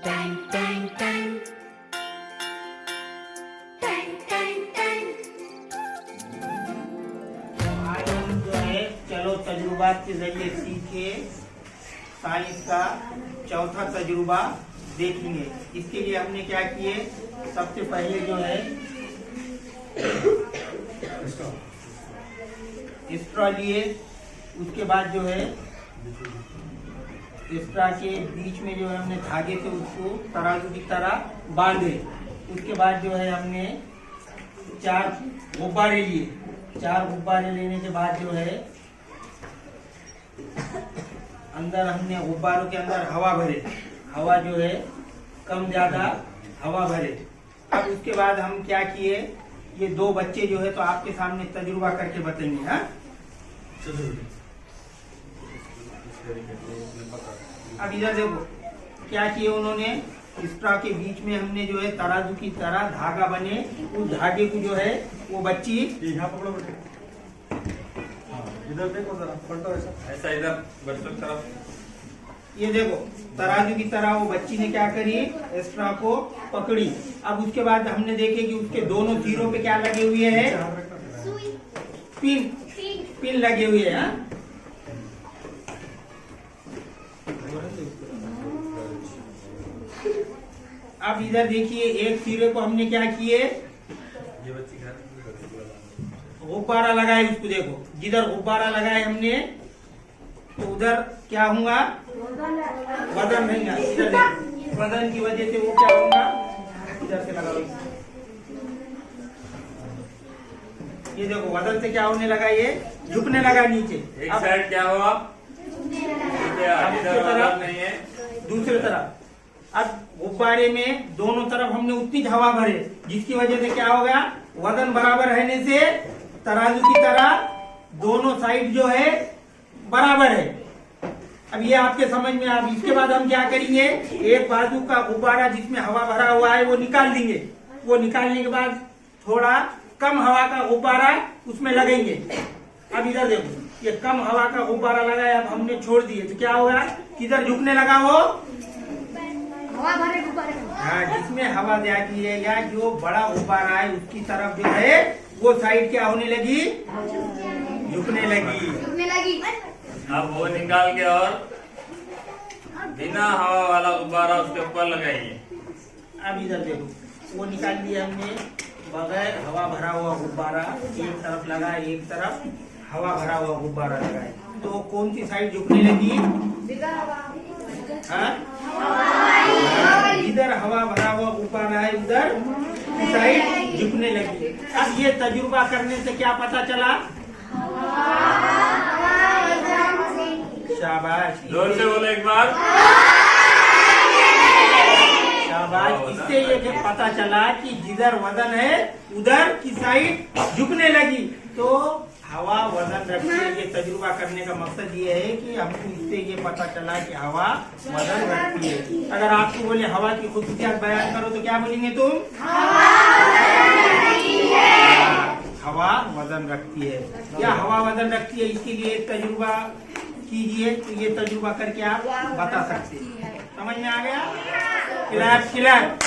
Dang, dang, dang. Dang, dang, dang. आज हम जो है चलो तजुर्बात के जरिए सीखे साइंस का चौथा तजुर्बा देखेंगे। इसके लिए हमने क्या किए, सबसे पहले जो है स्ट्रॉ लिए, उसके बाद जो है स्ट्रॉ के बीच में जो है हमने धागे से उसको तराजू की तरह बांधे। उसके बाद जो है हमने 4 गुब्बारे लिए। 4 गुब्बारे लेने के बाद जो है अंदर हमने गुब्बारों के अंदर हवा भरे, हवा जो है कम ज्यादा हवा भरे। अब उसके बाद हम क्या किए, ये 2 बच्चे जो है तो आपके सामने तजुर्बा करके बताएंगे। हाँ, अब इधर देखो क्या किए उन्होंने, स्ट्रॉ के बीच में हमने जो है तराजू की तरह धागा बने, उस धागे को जो है वो बच्ची यहाँ पकड़ो बेटे, इधर देखो जरा, पलटो ऐसा इधर बच्चों की तरफ। ये देखो तराजू की तरह वो बच्ची ने क्या करी, स्ट्रॉ को पकड़ी। अब उसके बाद हमने देखे कि उसके दोनों तीरों पे क्या लगे हुए हैं, पिन लगे हुए हैं। अब इधर देखिए एक सिरे को हमने क्या किए, गुब्बारा लगाए। उसको देखो, जिधर गुब्बारा लगाए हमने तो उधर क्या होगा, वजन रहेगा। इधर देखो वजन की वजह से वो क्या होगा, इधर से लगाओ। ये देखो वजन से क्या होने लगा, ये झुकने लगा नीचे। एक साइड क्या हुआ, दूसरी तरफ नहीं है, दूसरी तरफ। अब गुब्बारे में दोनों तरफ हमने उतनी हवा भरे, जिसकी वजह से क्या होगा, वजन बराबर रहने से तराजू की तरह दोनों साइड जो है बराबर है। अब ये आपके समझ में। अब इसके बाद हम क्या करेंगे, एक बाजू का गुब्बारा जिसमें हवा भरा हुआ है वो निकाल देंगे। वो निकालने के बाद थोड़ा कम हवा का गुब्बारा उसमें लगेंगे। अब इधर देखो ये कम हवा का गुब्बारा लगाया, अब हमने छोड़ दिए तो क्या होगा, किधर झुकने लगा वो, हवा भरे गुब्बारे में। हाँ, जिसमें हवा जाती है या जो बड़ा गुब्बारा है उसकी तरफ जो है वो साइड क्या होने लगी, झुकने लगी। अब वो निकाल के और बिना हवा वाला गुब्बारा उसके ऊपर लगाइए। अब इधर देखो वो निकाल दिया हमने, बगैर हवा भरा हुआ गुब्बारा एक तरफ लगा, एक तरफ हवा भरा हुआ गुब्बारा लगाए। तो कौन सी साइड झुकने लगी, हाँ? इधर हवा भरा हुआ गुब्बारा है, उधर की साइड झुकने लगी। अब ये तजुर्बा करने से क्या पता चला, शाबाश, जोर से बोलो एक बार, शाबाश। इससे ये पता चला कि जिधर वजन है उधर की साइड झुकने लगी। तो हवा वजन रखती है। ये तजुर्बा करने का मकसद ये है कि हमको इससे ये पता चला कि हवा वजन रखती है। अगर आपको बोले हवा की खुसूसियात बयान करो तो क्या बोलेंगे तुम, हवा वजन रखती है या हवा वजन रखती है। इसके लिए एक तजुर्बा कीजिए, तो ये तजुर्बा करके आप बता सकते हैं। समझ में आ गया, क्लैप क्लैप।